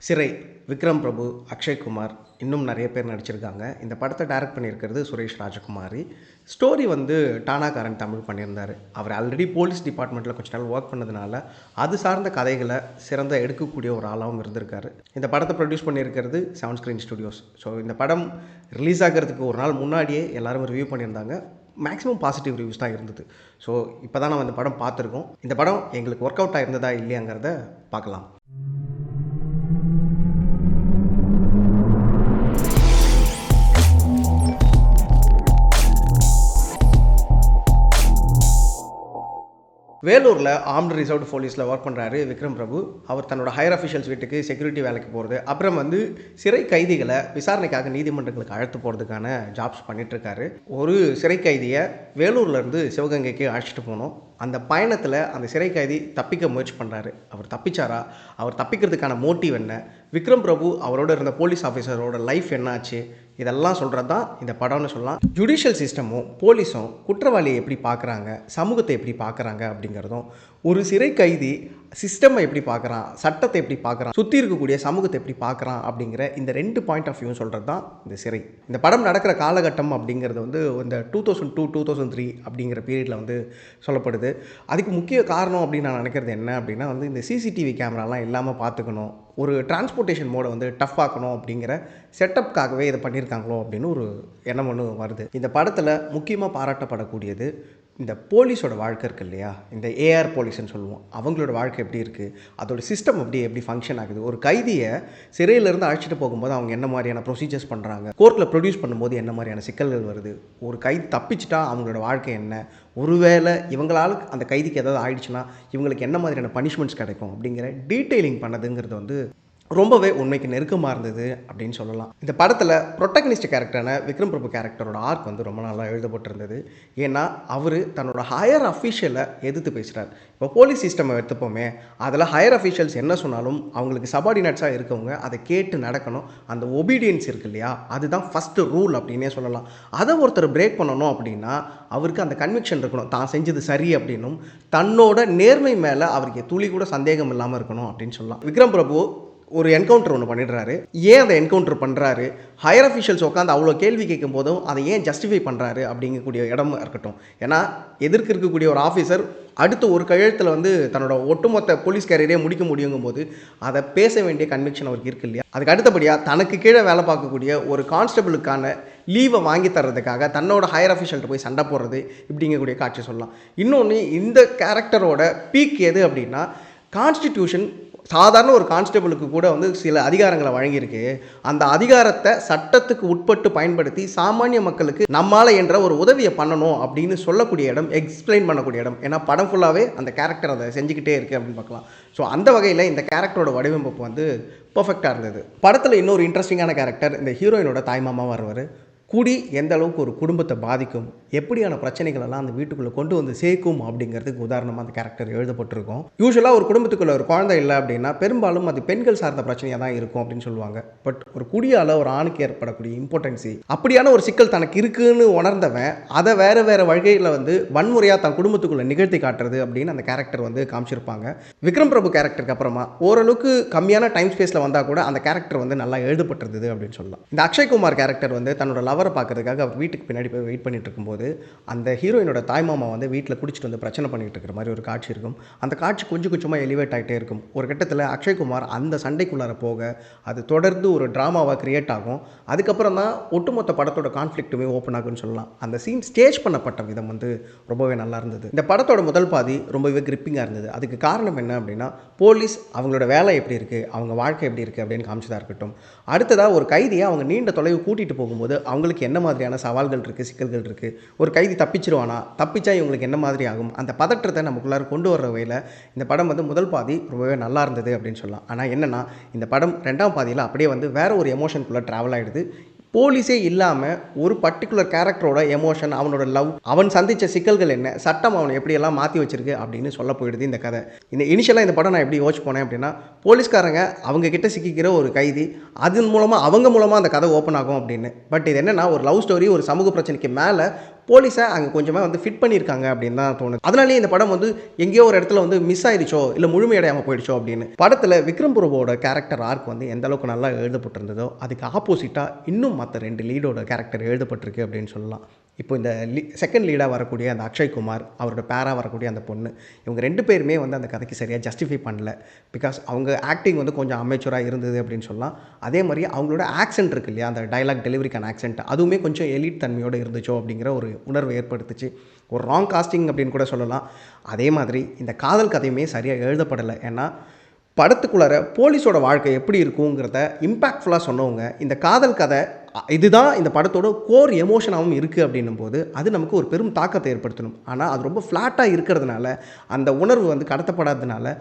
சிறை விக்ரம் பிரபு, அக்ஷய் குமார் இன்னும் நிறைய பேர் நடிச்சிருக்காங்க. இந்த படத்தை டைரக்ட் பண்ணியிருக்கிறது சுரேஷ் ராஜகுமாரி. ஸ்டோரி வந்து டானாகாரன் தமிழ் பண்ணியிருந்தார். அவர் ஆல்ரெடி போலீஸ் டிபார்ட்மெண்ட்டில் கொஞ்ச நாள் ஒர்க் பண்ணதுனால அது சார்ந்த கதைகளை சிறந்த எடுக்கக்கூடிய ஒரு ஆளாகவும் இருந்திருக்காரு. இந்த படத்தை ப்ரொடியூஸ் பண்ணியிருக்கிறது செவன் ஸ்க்ரீன் ஸ்டுடியோஸ். ஸோ இந்த படம் ரிலீஸ் ஆகிறதுக்கு ஒரு நாள் முன்னாடியே எல்லாரும் ரிவ்யூ பண்ணியிருந்தாங்க. மேக்ஸிமம் பாசிட்டிவ் ரிவ்யூஸ் தான் இருந்தது. ஸோ இப்போ தான் நம்ம இந்த படம் பார்த்துருக்கோம். இந்த படம் எங்களுக்கு ஒர்க் அவுட் ஆகிருந்ததா இல்லையாங்கிறத பார்க்கலாம். வேலூரில் ஆர்ம்டு ரிசர்வ்டு போலீஸில் ஒர்க் பண்ணுறாரு விக்ரம் பிரபு. அவர் தன்னோட ஹையர் அஃபிஷியல்ஸ் வீட்டுக்கு செக்யூரிட்டி வேலைக்கு போகிறது, அப்புறம் வந்து சிறை கைதிகளை விசாரணைக்காக நீதிமன்றங்களுக்கு அழைத்து போகிறதுக்கான ஜாப்ஸ் பண்ணிகிட்ருக்காரு. ஒரு சிறை கைதியை வேலூர்லேருந்து சிவகங்கைக்கு அழைச்சிட்டு போனோம். அந்த பயணத்தில் அந்த சிறை கைதி தப்பிக்க முயற்சி பண்ணுறாரு. அவர் தப்பிச்சாரா? அவர் தப்பிக்கிறதுக்கான மோட்டிவ் என்ன? விக்ரம் பிரபு அவரோட இருந்த போலீஸ் ஆஃபீஸரோட லைஃப் என்னாச்சு? இதெல்லாம் சொல்கிறது தான் இந்த படம்னு சொல்லலாம். ஜுடிஷியல் சிஸ்டமும் போலீஸும் குற்றவாளியை எப்படி பார்க்குறாங்க, சமூகத்தை எப்படி பார்க்குறாங்க அப்படிங்கிறதும், ஒரு சிறை கைதி சிஸ்டமை எப்படி பார்க்குறான், சட்டத்தை எப்படி பார்க்குறான், சுற்றி இருக்கக்கூடிய சமூகத்தை எப்படி பார்க்குறான் அப்படிங்கிற இந்த 2 பாயிண்ட் ஆஃப் வியூ சொல்கிறது தான் இந்த சிறை. இந்த படம் நடக்கிற காலகட்டம் அப்படிங்கிறது வந்து இந்த 2002, 2003 அப்படிங்கிற பீரியடில் வந்து சொல்லப்படுது. அதுக்கு முக்கிய காரணம் அப்படின்னு நான் நினைக்கிறது என்ன அப்படின்னா வந்து இந்த சிசிடிவி கேமராலாம் இல்லாமல் பார்த்துக்கணும், ஒரு டிரான்ஸ்போர்ட்டேஷன் மோடை வந்து டஃப் ஆக்கணும் அப்படிங்கிற செட்டப்காகவே இதை பண்ணியிருக்காங்களோ அப்படின்னு ஒரு எண்ணம் ஒன்று வருது. இந்த படத்தில் முக்கியமாக பாராட்டப்படக்கூடியது இந்த போலீஸோட வாழ்க்கை இருக்குது இல்லையா, இந்த ஏஆர் போலீஸ்ன்னு சொல்லுவோம். அவங்களோட வாழ்க்கை எப்படி இருக்குது, அதோட சிஸ்டம் எப்படி ஃபங்க்ஷன் ஆகுது, ஒரு கைதியை சிறையிலேருந்து அழைச்சிட்டு போகும்போது அவங்க என்ன மாதிரியான ப்ரொசீஜர்ஸ் பண்ணுறாங்க, கோர்ட்டில் ப்ரொடியூஸ் பண்ணும்போது என்ன மாதிரியான சிக்கல்கள் வருது, ஒரு கைதி தப்பிச்சிட்டா அவங்களோட வாழ்க்கை என்ன, ஒருவேளை இவங்களால் அந்த கைதிக்கு ஏதாவது ஆயிடுச்சுன்னா இவங்களுக்கு என்ன மாதிரியான பனிஷ்மெண்ட்ஸ் கிடைக்கும் அப்படிங்கிற டீட்டெயிலிங் பண்ணதுங்கிறது வந்து ரொம்பவே உண்மைக்கு நெருக்கமாக இருந்தது அப்படின்னு சொல்லலாம். இந்த படத்தில் ப்ரொட்டகனிஸ்ட் கேரக்டரான விக்ரம் பிரபு கேரக்டரோட ஆர்க் வந்து ரொம்ப நல்லா எழுதப்பட்டிருந்தது. ஏன்னா அவர் தன்னோட ஹையர் அஃபீஷியலை எதிர்த்து பேசுகிறார். இப்போ போலீஸ் சிஸ்டம் எடுத்துப்போமே, அதில் ஹையர் அஃபீஷியல்ஸ் என்ன சொன்னாலும் அவங்களுக்கு சபார்டினேட்ஸாக இருக்கவங்க அதை கேட்டு நடக்கணும். அந்த ஒபீடியன்ஸ் இருக்கு இல்லையா, அதுதான் ஃபஸ்ட்டு ரூல் அப்படின்னே சொல்லலாம். அதை ஒருத்தர் பிரேக் பண்ணணும் அப்படின்னா அவருக்கு அந்த கன்விக்ஷன் இருக்கணும், தான் செஞ்சது சரி அப்படின்னும், தன்னோட நேர்மை மேலே அவருக்கு துளி கூட சந்தேகம் இல்லாமல் இருக்கணும் அப்படின்னு சொல்லலாம். விக்ரம் பிரபு ஒரு என்கவுண்டர் ஒன்று பண்ணிடுறாரு. ஏன் அதை என்கவுண்டர் பண்ணுறாரு, ஹையர் அஃபிஷியல்ஸ் உட்காந்து அவ்வளோ கேள்வி கேட்கும் போதும் அதை ஏன் ஜஸ்டிஃபை பண்ணுறாரு அப்படிங்கக்கூடிய இடமா இருக்கட்டும். ஏன்னா எதிர்க்கு இருக்கக்கூடிய ஒரு ஆஃபீஸர் அடுத்து ஒரு கையெழுத்தில் வந்து தன்னோட ஒட்டுமொத்த போலீஸ் கேரியரே முடிக்க முடியுங்கும் போது அதை பேச வேண்டிய கன்விக்ஷன் அவருக்கு இருக்கு இல்லையா. அதுக்கு அடுத்தபடியாக தனக்கு கீழே வேலை பார்க்கக்கூடிய ஒரு கான்ஸ்டபிளுக்கான லீவை வாங்கி தர்றதுக்காக தன்னோட ஹையர் அஃபிஷியல்கிட்ட போய் சண்டை போடுறது இப்படிங்கக்கூடிய காட்சி சொல்லலாம். இன்னொன்று, இந்த கேரக்டரோட பீக் எது அப்படின்னா, கான்ஸ்டிடியூஷன் சாதாரண ஒரு கான்ஸ்டபிளுக்கு கூட வந்து சில அதிகாரங்களை வழங்கியிருக்கு. அந்த அதிகாரத்தை சட்டத்துக்கு உட்பட்டு பயன்படுத்தி சாமானிய மக்களுக்கு நம்மால் என்ற ஒரு உதவியை பண்ணணும் அப்படின்னு சொல்லக்கூடிய இடம், எக்ஸ்பிளைன் பண்ணக்கூடிய இடம். ஏன்னா படம் ஃபுல்லாகவே அந்த கேரக்டர் அதை செஞ்சுக்கிட்டே இருக்குது அப்படின்னு பார்க்கலாம். ஸோ அந்த வகையில் இந்த கேரக்டரோட வடிவமைப்பு வந்து பர்ஃபெக்டாக இருந்தது. படத்தில் இன்னொரு இன்ட்ரெஸ்டிங்கான கேரக்டர் இந்த ஹீரோயினோட தாய்மாமா வருவார். குடி எந்த அளவுக்கு ஒரு குடும்பத்தை பாதிக்கும், எப்படியான பிரச்சனைகளெல்லாம் அந்த வீட்டுக்குள்ளே கொண்டு வந்து சேர்க்கும் அப்படிங்கிறதுக்கு உதாரணமாக அந்த கேரக்டர் எழுதப்பட்டிருக்கும். யூஸ்வலாக ஒரு குடும்பத்துக்குள்ளே ஒரு குழந்தை இல்லை அப்படின்னா பெரும்பாலும் அது பெண்கள் சார்ந்த பிரச்சனையாக தான் இருக்கும் அப்படின்னு சொல்லுவாங்க. பட் ஒரு குடியால் ஒரு ஆணுக்கு ஏற்படக்கூடிய இம்பார்ட்டன்ஸி, அப்படியான ஒரு சிக்கல் தனக்கு இருக்குன்னு உணர்ந்தவன் அதை வேறு வழிகளில் வந்து வன்முறையாக தன் குடும்பத்துக்குள்ளே நிகழ்த்தி காட்டுறது அப்படின்னு அந்த கேரக்டர் வந்து காமிச்சிருப்பாங்க. விக்ரம் பிரபு கேரக்டருக்கு அப்புறமா ஓரளவுக்கு கம்மியான டைம் ஸ்பேஸில் வந்தால் கூட அந்த கேரக்டர் வந்து நல்லா எழுதப்பட்டிருந்தது அப்படின்னு சொல்லலாம். இந்த அக்ஷய் குமார் கேரக்டர் வந்து தன்னோட லவரை பார்க்கறதுக்காக அவர் வீட்டுக்கு பின்னாடி போய் வெயிட் பண்ணிட்டு இருக்கும்போது அந்த ஹீரோயினோட தாய்மாமா வந்து வீட்டில் குடிச்சிட்டு வந்து பிரச்சனை பண்ணிட்டு இருக்கிற மாதிரி ஒரு காட்சி இருக்கும். அந்த காட்சி கொஞ்சம் கொஞ்சமாக எலிவேட் ஆகிட்டே இருக்கும். ஒரு கட்டத்தில் அக்ஷய்குமார் அந்த சண்டைக்குள்ளார போக அது தொடர்ந்து ஒரு ட்ராமாவாக கிரியேட் ஆகும். அதுக்கப்புறம் தான் ஒட்டுமொத்த படத்தோட கான்ஃப்ளிக்ட்டுமே ஓப்பன் ஆகுன்னு சொல்லலாம். அந்த சீன் ஸ்டேஜ் பண்ணப்பட்ட விதம் வந்து ரொம்பவே நல்லா இருந்தது. இந்த படத்தோட முதல் பாதி ரொம்பவே கிரிப்பிங்காக இருந்தது. அதுக்கு காரணம் என்ன அப்படின்னா, போலீஸ் அவங்களோட வேலை எப்படி இருக்குது, அவங்க வாழ்க்கை எப்படி இருக்குது அப்படின்னு காமிச்சதாக இருக்கட்டும். அடுத்ததாக ஒரு கைதியை அவங்க நீண்ட தொலைவு கூட்டிகிட்டு போகும்போது அவங்களுக்கு என்ன மாதிரியான சவால்கள் இருக்குது, சிக்கல்கள் இருக்குது, ஒரு கைதி தப்பிச்சிருவானா, தப்பிச்சா இவங்களுக்கு என்ன மாதிரி ஆகும், அந்த பதற்றத்தை நமக்குள்ளார கொண்டு வர வகையில் இந்த படம் வந்து முதல் பாதி ரொம்பவே நல்லா இருந்தது அப்படின்னு சொல்லலாம். ஆனால் என்னென்னா, இந்த படம் 2ஆம் பாதியில் அப்படியே வந்து வேறு ஒரு எமோஷனுக்குள்ளே ட்ராவல் ஆகிடுது. போலீஸே இல்லாமல் ஒரு பர்டிகுலர் கேரக்டரோட எமோஷன், அவனோட லவ், அவன் சந்தித்த சிக்கல்கள் என்ன, சட்டம் அவனை எப்படியெல்லாம் மாற்றி வச்சிருக்கு அப்படின்னு சொல்ல போயிடுது இந்த கதை. இந்த இனிஷியலாக இந்த படம் நான் எப்படி யோசிச்சு போனேன் அப்படின்னா, போலீஸ்காரங்க அவங்க கிட்ட சிக்கிக்கிற ஒரு கைதி, அதன் மூலமாக அவங்க மூலமாக அந்த கதை ஓப்பன் ஆகும் அப்படின்னு. பட் இது என்னென்னா, ஒரு லவ் ஸ்டோரி, ஒரு சமூக பிரச்சனைக்கு மேலே போலீஸை அங்கே கொஞ்சமாக வந்து ஃபிட் பண்ணியிருக்காங்க அப்படின்னு தான் தோணுது. அதனாலேயே இந்த படம் வந்து எங்கேயோ ஒரு இடத்துல வந்து மிஸ் ஆயிடுச்சோ இல்லை முழுமையடையாமல் போயிடுச்சோ அப்படின்னு. படத்தில் விக்ரம் பிரபுவோட கேரக்டர் ஆர்க் வந்து எந்த அளவுக்கு நல்லா எழுதப்பட்டிருந்ததோ அதுக்கு ஆப்போசிட்டாக இன்னும் மற்ற 2 லீடோட கேரக்டர் எழுதப்பட்டிருக்கு அப்படின்னு சொல்லலாம். இப்போ இந்த செகண்ட் லீடாக வரக்கூடிய அந்த அக்ஷய்குமார், அவரோட பேராக வரக்கூடிய அந்த பொண்ணு, இவங்க 2 பேருமே வந்து அந்த கதைக்கு சரியாக ஜஸ்டிஃபை பண்ணல. பிகாஸ் அவங்க ஆக்டிங் வந்து கொஞ்சம் அமெச்சூராக இருந்தது அப்படின்னு சொல்லலாம். அதே மாதிரி அவங்களோட ஆக்சென்ட் இருக்கு இல்லையா, அந்த டைலாக் டெலிவரிக்கான ஆக்சென்ட் அதுவுமே கொஞ்சம் எலிட் தன்மையோடு இருந்துச்சோ அப்படிங்கிற ஒரு உணர்வு ஏற்படுத்துச்சு. ஒரு ராங் காஸ்டிங் அப்படின்னு கூட சொல்லலாம். அதே மாதிரி இந்த காதல் கதையுமே சரியாக எழுதப்படலை. ஏன்னா படத்துக்குள்ளார போலீஸோட வாழ்க்கை எப்படி இருக்குங்கிறத இம்பேக்ட்ஃபுல்லாக சொன்னவங்க இந்த காதல் கதை இதுதான் இந்த படத்தோட கோர் எமோஷனாகவும் இருக்குது அப்படின்னும் போது அது நமக்கு ஒரு பெரும் தாக்கத்தை ஏற்படுத்தணும். ஆனால் அது ரொம்ப ஃப்ளாட்டாக இருக்கிறதுனால அந்த உணர்வு வந்து கடத்தப்படாததுனால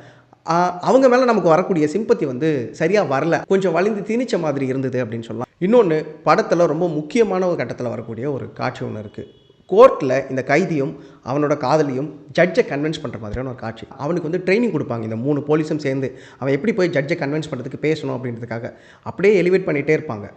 அவங்க மேலே நமக்கு வரக்கூடிய சிம்பத்தி வந்து சரியாக வரல, கொஞ்சம் வலிந்து திணிச்ச மாதிரி இருந்தது அப்படின்னு சொல்லலாம். இன்னொன்று, படத்தில் ரொம்ப முக்கியமான ஒரு கட்டத்தில் வரக்கூடிய ஒரு காட்சி ஒன்று இருக்குது. கோர்ட்டில் இந்த கைதியும் அவனோட காதலியும் ஜட்ஜை கன்வின்ஸ் பண்ணுற மாதிரியான ஒரு காட்சி. அவனுக்கு வந்து ட்ரைனிங் கொடுப்பாங்க இந்த 3 போலீஸும் சேர்ந்து அவன் எப்படி போய் ஜட்ஜை கன்வின்ஸ் பண்ணுறதுக்கு பேசணும் அப்படின்றதுக்காக அப்படியே எலிவேட் பண்ணிகிட்டே இருப்பாங்க.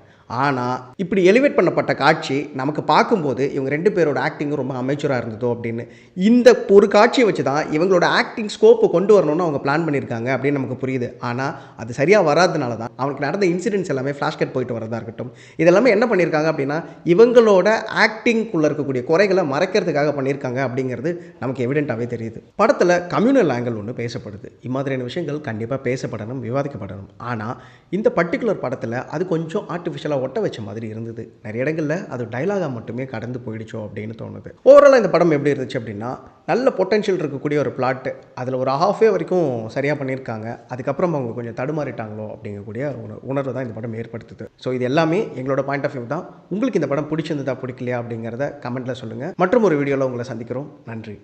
ஆனால் இப்படி எலிவேட் பண்ணப்பட்ட காட்சி நமக்கு பார்க்கும்போது இவங்க 2 பேரோட ஆக்டிங்கும் ரொம்ப அமெச்சூராக இருந்ததோ அப்படின்னு இந்த ஒரு காட்சியை வச்சு தான் இவங்களோட ஆக்டிங் ஸ்கோப்பை கொண்டு வரணும்னு அவங்க பிளான் பண்ணியிருக்காங்க அப்படின்னு நமக்கு புரியுது. ஆனால் அது சரியாக வராதனால தான் அவனுக்கு நடந்த இன்சிடென்ட்ஸ் எல்லாமே ஃப்ளாஷ்கட் போயிட்டு வரதா இருக்கட்டும், இதெல்லாமே என்ன பண்ணியிருக்காங்க அப்படின்னா இவங்களோட ஆக்டிங்குள்ளே இருக்கக்கூடிய குறைகளை மறைக்கிறதுக்காக பண்ணியிருக்காங்க அப்படிங்கிறது நமக்கு எவிடென்ட்டாகவே தெரியுது. படத்தில் கம்யூனல் ஆங்கிள் ஒன்று பேசப்படுது. இம்மாதிரியான விஷயங்கள் கண்டிப்பாக பேசப்படணும், விவாதிக்கப்படணும். ஆனால் இந்த பர்டிகுலர் படத்தில் அது கொஞ்சம் ஆர்டிஃபிஷியலாக ஒட்ட வச்ச மாதிரி இருந்தது. நிறைய இடங்களில் அது டைலாகாக மட்டுமே கடந்து போயிடுச்சோ அப்படின்னு தோணுது. ஓவராலாக இந்த படம் எப்படி இருந்துச்சு அப்படின்னா, நல்ல பொட்டன்ஷியல் இருக்கக்கூடிய ஒரு பிளாட், அதில் ஒரு ஹாஃபே வரைக்கும் சரியாக பண்ணியிருக்காங்க. அதுக்கப்புறம் அவங்க கொஞ்சம் தடுமாறிட்டாங்களோ அப்படிங்கக்கூடிய உணர்வு தான் இந்த படம் ஏற்படுத்துது. ஸோ இது எல்லாமே எங்களோட பாயிண்ட் ஆஃப் வியூ தான். உங்களுக்கு இந்த படம் பிடிச்சிருந்ததா பிடிக்கலையா அப்படிங்கிறத கமெண்ட்டில் சொல்லுங்கள். மற்றும் ஒரு வீடியோவில் உங்களை சந்திக்கிறோம். நன்றி.